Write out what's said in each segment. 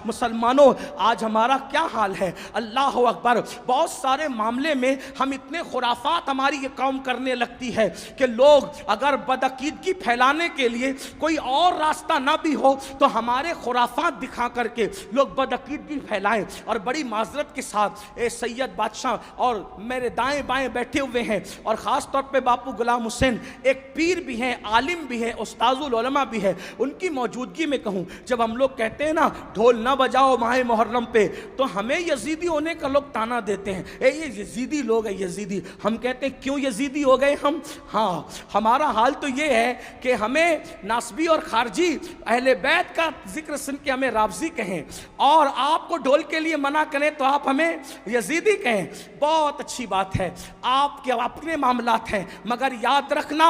مسلمانوں آج ہمارا کیا حال ہے؟ اللہ اکبر، بہت سارے معاملے میں ہم اتنے خرافات ہماری یہ قوم کرنے لگتی ہے کہ لوگ اگر بدعقیدگی پھیلانے کے لیے کوئی اور راستہ نہ بھی ہو تو ہمارے خرافات دکھا کر کے لوگ بدعقیدگی پھیلائیں. اور بڑی معذرت کے ساتھ اے سید بادشاہ اور میرے دائیں بائیں بیٹھے ہوئے ہیں، اور خاص طور پہ باپو غلام حسین ایک پیر بھی ہیں، عالم بھی ہیں، استاذ العلماء بھی ہے، ان کی موجودگی میں کہوں، جب ہم لوگ کہتے ہیں نا ڈھول نہ بجاؤ ماہ محرم پہ، تو ہمیں یزیدی ہونے کا لوگ تانا دیتے ہیں، اے یہ یزیدی لوگ ہیں یزیدی. ہم کہتے ہیں کیوں یزیدی ہو گئے ہم؟ ہاں ہمارا حال تو یہ ہے کہ ہمیں ناسبی اور خارجی اہل بیت کا ذکر سن کے ہمیں رافضی کہیں، اور آپ کو ڈھول کے لیے منع کریں تو آپ ہمیں یزیدی کہیں. بہت اچھی بات ہے، آپ کے اپنے معاملات ہیں، مگر یاد رکھنا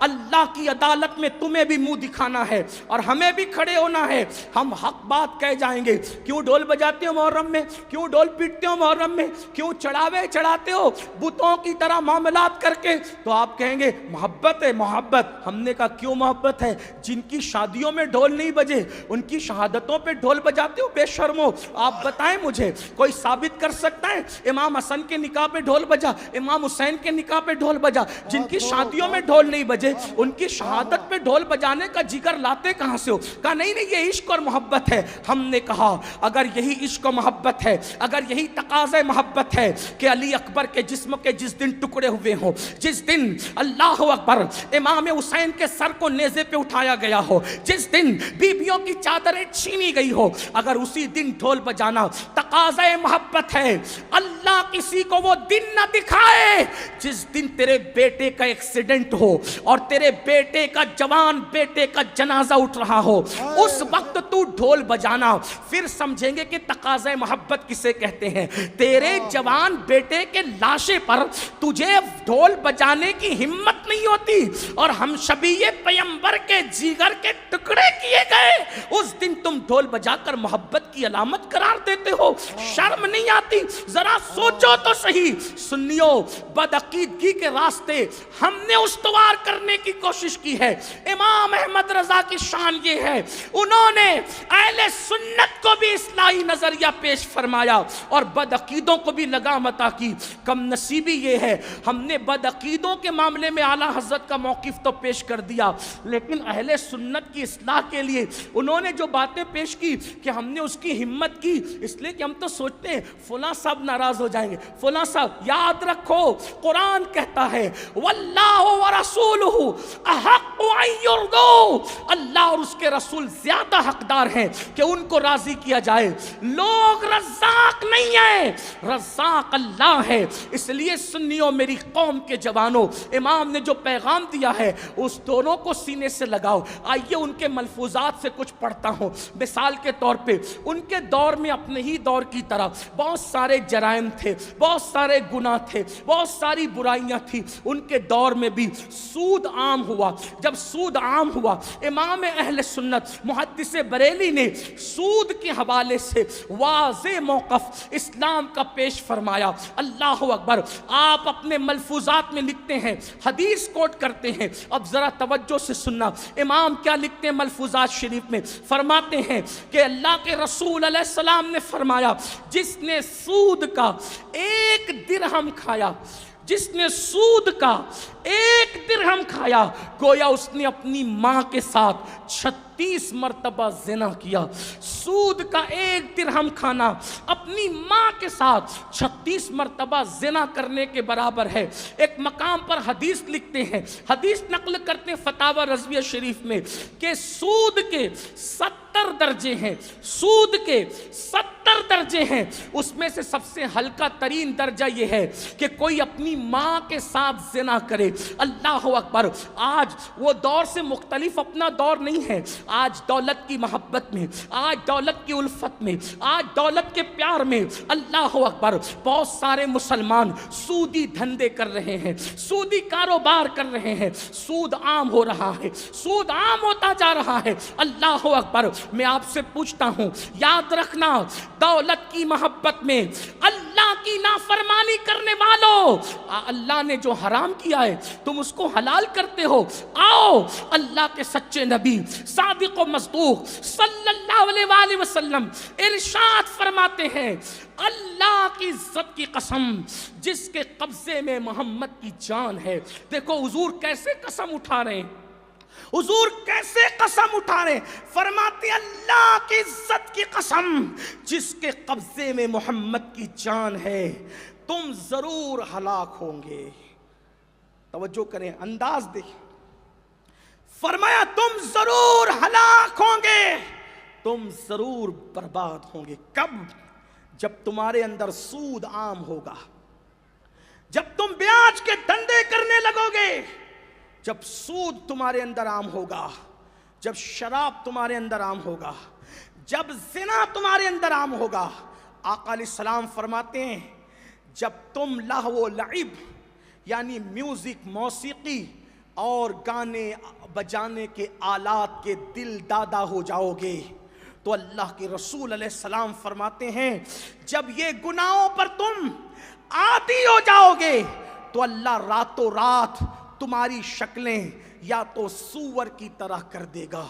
اللہ کی عدالت میں تمہیں بھی منہ دکھانا ہے اور ہمیں بھی کھڑے ہونا ہے. ہم حق بات کہہ جائیں گے. کیوں ڈھول بجاتے ہو محرم میں؟ کیوں ڈھول پیٹتے ہو محرم میں؟ کیوں چڑھاوے چڑھاتے ہو بتوں کی طرح معاملات کر کے؟ تو آپ کہیں گے محبت ہے، محبت. ہم نے کہا کیوں محبت ہے؟ جن کی شادیوں میں ڈھول نہیں بجے ان کی شہادتوں پہ ڈھول بجاتے ہو بے شرمو. آپ بتائیں مجھے، کوئی ثابت کر سکتا ہے امام حسن کے نکاح پہ ڈھول بجا، امام حسین کے نکاح پہ ڈھول بجا؟ جن کی شادیوں میں ڈھول نہیں بجے ان کی شہادت پہ ڈھول بجانے کا جگر لاتے کہاں سے ہو؟ کہا نہیں نہیں یہ عشق اور محبت ہے. ہم نے کہا اگر یہی عشق و محبت ہے، اگر یہی تقاضۂ محبت ہے کہ علی اکبر کے جسم کے جس دن ٹکڑے ہوئے ہوں، جس دن اللہ اکبر امام حسین کے سر کو نیزے پہ اٹھایا گیا ہو، جس دن بیویوں کی چادریں چھینی گئی ہو، اگر اسی دن ڈھول بجانا تقاضۂ محبت ہے، اللہ کسی کو وہ دن نہ دکھائے جس دن تیرے بیٹے کا ایکسیڈنٹ ہو اور تیرے بیٹے کا جوان بیٹے کا جنازہ اٹھ رہا ہو، اس وقت تو ڈھول بجانا. پھر سمجھیں گے کہ تقاضۂ محبت کسے کہتے ہیں. تیرے جوان بیٹے کے لاشے پر تجھے ڈھول بجانے کی ہمت نہیں ہوتی اور ہم شبیہ پیغمبر کے جگر کے ٹکڑے کیے گئے، اس دن تم ڈھول بجا کر محبت کی علامت قرار دیتے ہو. شرم نہیں آتی؟ ذرا سوچو تو صحیح. سنیو، بدعقیدگی کے راستے ہم نے استوار کرنے کی کوشش کی ہے. امام احمد رضا کی شان یہ ہے انہوں نے اہل سنت کو بھی اصلاحی نظریہ پیش فرمایا اور بدعقیدوں کو بھی لگام عطا کی. کم نصیبی یہ ہے ہم نے بدعقیدوں کے معاملے میں اعلیٰ حضرت کا موقف تو پیش کر دیا، لیکن اہل سنت کی اصلاح کے لیے انہوں نے جو باتیں پیش کی کہ ہم نے اس کی ہمت کی، اس لیے کہ ہم تو سوچتے ہیں فلاں صاحب ناراض ہو جائیں گے، فلاں صاحب. یاد رکھو قرآن کہتا ہے واللہ ورسولہ احق ان یرضوا، اللہ اور اس کے رسول زیادہ حقدار ہیں کہ ان کو راضی کیا جائے. لوگ رزاق نہیں ہیں، رزاق اللہ ہے. اس لیے سنیوں، میری قوم کے جوانوں، امام نے جو پیغام دیا ہے اس دونوں کو سینے سے لگاؤ. آئیے ان کے ملفوظات سے کچھ پڑھتا ہوں. مثال کے طور پہ ان کے دور میں اپنے ہی دور کی طرح بہت سارے جرائم تھے، بہت سارے گناہ تھے، بہت ساری برائیاں تھیں. ان کے دور میں بھی سود عام ہوا. جب سود عام ہوا، امام اہل سنت محدث بریلی نے سود کے حوالے سے واضح موقف اسلام کا پیش فرمایا. اللہ اکبر. آپ اپنے ملفوظات میں لکھتے ہیں، حدیث کوٹ کرتے ہیں. اب ذرا توجہ سے سننا امام کیا لکھتے ہیں ملفوظات شریف میں. فرماتے ہیں کہ اللہ کے رسول علیہ السلام نے فرمایا جس نے سود کا 1 درہم کھایا، جس نے سود کا 1 درہم کھایا، گویا اس نے اپنی ماں کے ساتھ 36 مرتبہ زنا کیا. سود کا 1 درہم کھانا اپنی ماں کے ساتھ 36 مرتبہ زنا کرنے کے برابر ہے. ایک مقام پر حدیث لکھتے ہیں، حدیث نقل کرتے ہیں فتاوی رضویہ شریف میں کہ سود کے 70 درجے ہیں، سود کے 70 درجے ہیں. اس میں سے سب سے ہلکا ترین درجہ یہ ہے کہ کوئی اپنی ماں کے ساتھ زنا کرے. اللہ اکبر. آج وہ دور سے مختلف اپنا دور نہیں ہے. آج دولت کی محبت میں، آج دولت کی الفت میں، آج دولت کے پیار میں اللہ اکبر بہت سارے مسلمان سودی دھندے کر رہے ہیں، سودی کاروبار کر رہے ہیں. سود عام ہو رہا ہے، سود عام ہوتا جا رہا ہے. اللہ اکبر. میں آپ سے پوچھتا ہوں، یاد رکھنا دولت کی محبت میں اللہ کی نافرمانی کرنے والوں، اللہ نے جو حرام کیا ہے تم اس کو حلال کرتے ہو۔ آؤ اللہ کے سچے نبی صادق و مصدوق صلی اللہ علیہ وآلہ وسلم ارشاد فرماتے ہیں، اللہ کی عزت کی قسم جس کے قبضے میں محمد کی جان ہے۔ دیکھو حضور کیسے قسم اٹھا رہے ہیں، حضور کیسے قسم اٹھا رہے ہیں، فرماتے ہیں اللہ کی عزت کی قسم جس کے قبضے میں محمد کی جان ہے، تم ضرور ہلاک ہوں گے۔ توجہ کریں، انداز دیکھیں، فرمایا تم ضرور ہلاک ہوں گے، تم ضرور برباد ہوں گے۔ کب؟ جب تمہارے اندر سود عام ہوگا، جب تم بیاج کے دھندے کرنے لگو گے، جب سود تمہارے اندر عام ہوگا، جب شراب تمہارے اندر عام ہوگا، جب زنا تمہارے اندر عام ہوگا۔ آقا علیہ السلام فرماتے ہیں جب تم لہو و لعب یعنی میوزک، موسیقی اور گانے بجانے کے آلات کے دل دادا ہو جاؤ گے تو اللہ کے رسول علیہ السلام فرماتے ہیں جب یہ گناہوں پر تم عادی ہو جاؤ گے تو اللہ راتوں رات تمہاری شکلیں یا تو سور کی طرح کر دے گا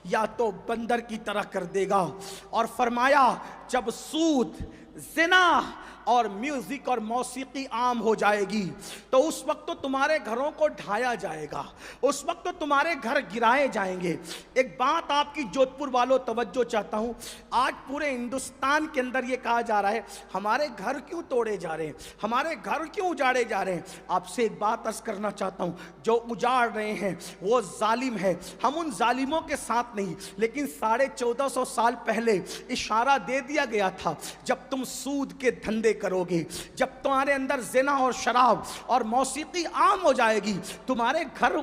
یا تو بندر کی طرح کر دے گا۔ اور فرمایا جب سود، زنا اور میوزک اور موسیقی عام ہو جائے گی تو اس وقت تو تمہارے گھروں کو ڈھایا جائے گا، اس وقت تو تمہارے گھر گرائے جائیں گے۔ ایک بات آپ کی جودھ پور والوں توجہ چاہتا ہوں، آج پورے ہندوستان کے اندر یہ کہا جا رہا ہے ہمارے گھر کیوں توڑے جا رہے ہیں، ہمارے گھر کیوں اجاڑے جا رہے ہیں۔ آپ سے ایک بات عرض کرنا چاہتا ہوں، جو اجاڑ رہے ہیں وہ ظالم ہے، ہم ان ظالموں کے ساتھ نہیں، لیکن 1450 سال پہلے اشارہ دے دیا گیا تھا جب تم سود کے دھندے کرو گے، جب تمہارے اندر زنا اور شراب اور موسیقی عام ہو جائے گی، تمہارے گھر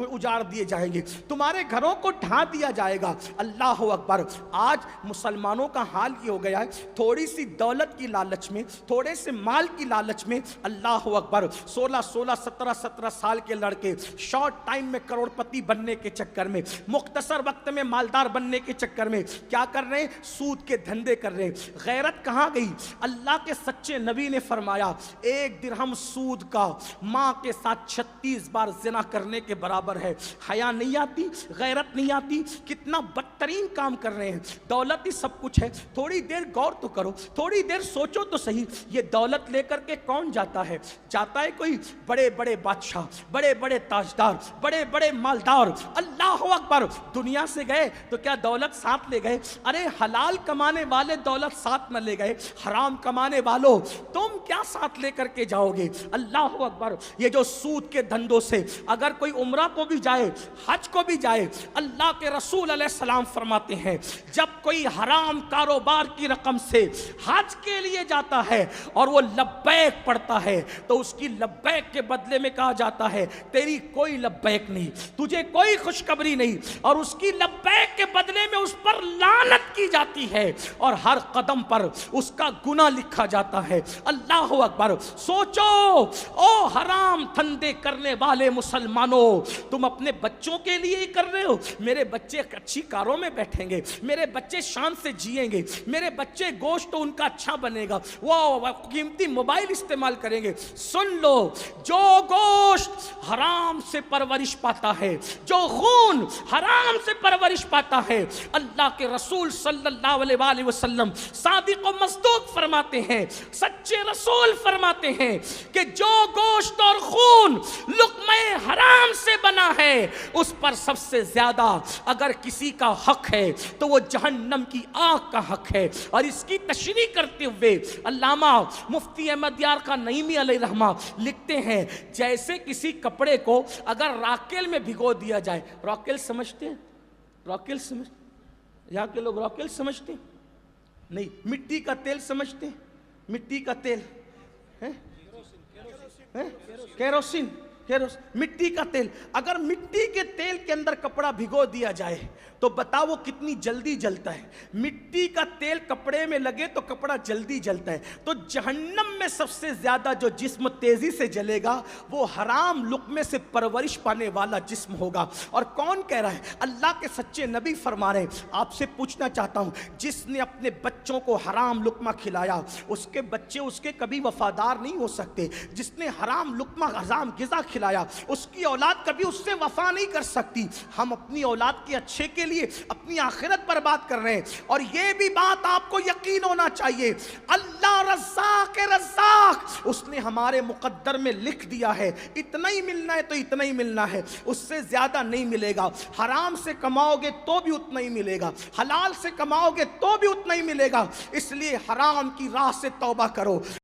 اجاڑ دیے جائیں گے، تمہارے گھروں کو ڈھا دیا جائے گا۔ اللہ اکبر۔ آج مسلمانوں کا حال یہ ہو گیا ہے، تھوڑی سی دولت کی لالچ میں، تھوڑے سے مال کی لالچ میں، اللہ اکبر، 16 17 سال کے لڑکے شارٹ ٹائم میں کروڑ پتی بننے کے چکر میں، مختصر وقت میں مالدار بننے کے چکر میں کیا کر رہے ہیں؟ سود کے دھندے کر رہے ہیں۔ غیرت کہاں گئی؟ اللہ کے سچے نبی نے فرمایا 1 درہم سود کا ماں کے ساتھ 36 بار زنا کرنے کے برابر ہے۔ حیا نہیں آتی، غیرت نہیں آتی، کتنا بدترین کام کر رہے ہیں۔ دولت ہی سب کچھ ہے، تھوڑی دیر غور تو کرو، تھوڑی دیر سوچو تو صحیح، یہ دولت لے کر کے کون جاتا ہے؟ جاتا ہے کوئی بڑے بڑے بادشاہ، بڑے بڑے تاجدار، بڑے بڑے مالدار۔ اللہ اکبر۔ دنیا سے گئے تو کیا دولت ساتھ لے گئے؟ ارے حلال کمانے والے دولت ساتھ نہ لے گئے، حرام کمانے والوں تم کیا ساتھ لے کر کے جاؤ گے؟ اللہ اکبر۔ یہ جو سود کے دھندوں سے اگر کوئی عمرہ کو بھی جائے، حج کو بھی جائے، اللہ کے رسول علیہ السلام فرماتے ہیں جب کوئی حرام کاروبار کی رقم سے حج کے لیے جاتا ہے اور وہ لبیک پڑھتا ہے تو اس کی لبیک کے بدلے میں کہا جاتا ہے تیری کوئی لبیک نہیں، تجھے کوئی خوشخبری نہیں، اور اس کی لبیک کے بدلے میں اس پر لعنت کی جاتی ہے اور ہر قدم پر اس کا گناہ لکھا جاتا ہے۔ اللہ اکبر۔ سوچو او حرام دھندے کرنے والے مسلمانوں، تم اپنے بچوں کے لیے ہی کر رہے ہو؟ میرے بچے اچھی کاروں میں بیٹھیں گے، میرے بچے شان سے جیئیں گے، میرے بچے گوشت تو ان کا اچھا بنے گا، وہ قیمتی موبائل استعمال کریں گے۔ سن لو، جو گوشت حرام سے پرورش پاتا ہے، جو خون حرام سے پرورش پاتا ہے، اللہ کے رسول صلی اللہ علیہ وآلہ وسلم صادق و مصدوق فرماتے ہیں، سچے رسول فرماتے ہیں کہ جو گوشت اور خون لقمہ حرام سے بنا ہے اس پر سب سے زیادہ اگر کسی کا حق ہے تو وہ جہنم کی آگ کا حق ہے۔ اور اس کی تشریح کرتے ہوئے علامہ مفتی احمد یار کا نعیمی علیہ رحمہ لکھتے ہیں جیسے کسی کپڑے کو اگر راکیل میں بھگو دیا جائے، راکیل سمجھتے ہیں؟ راکیل سمجھتے ہیں؟ یہاں کے لوگ راکیل سمجھتے ہیں؟ نہیں، مٹی کا تیل سمجھتے ہیں؟ مٹی کا تیل، کیروسین، مٹی کا تیل۔ اگر مٹی کے تیل کے اندر کپڑا بھگو دیا جائے تو بتاؤ وہ کتنی جلدی جلتا ہے. مٹی کا تیل کپڑے میں لگے تو کپڑا جلدی جلتا ہے. تو جہنم میں سب سے زیادہ جو جسم تیزی سے جلے گا وہ حرام لقمے سے پرورش پانے والا جسم ہوگا. اور کون کہہ رہا ہے؟ اللہ کے سچے نبی فرما رہے ہیں. آپ سے پوچھنا چاہتا ہوں، جس نے اپنے بچوں کو حرام لقمہ کھلایا اس کے بچے اس کے کبھی وفادار نہیں ہو سکتے. جس نے حرام لقمہ حرام غذا کھلایا اس کی اولاد کبھی اس سے وفا نہیں کر سکتی. ہم اپنی اولاد کے اچھے کے لیے اپنی آخرت برباد کر رہے ہیں. اور یہ بھی بات آپ کو یقین ہونا چاہیے، اللہ رزاق رزاق، اس نے ہمارے مقدر میں لکھ دیا ہے اتنا ہی ملنا ہے تو اتنا ہی ملنا ہے، اس سے زیادہ نہیں ملے گا. حرام سے کماؤ گے تو بھی اتنا ہی ملے گا، حلال سے کماؤ گے تو بھی اتنا ہی ملے گا. اس لیے حرام کی راہ سے توبہ کرو.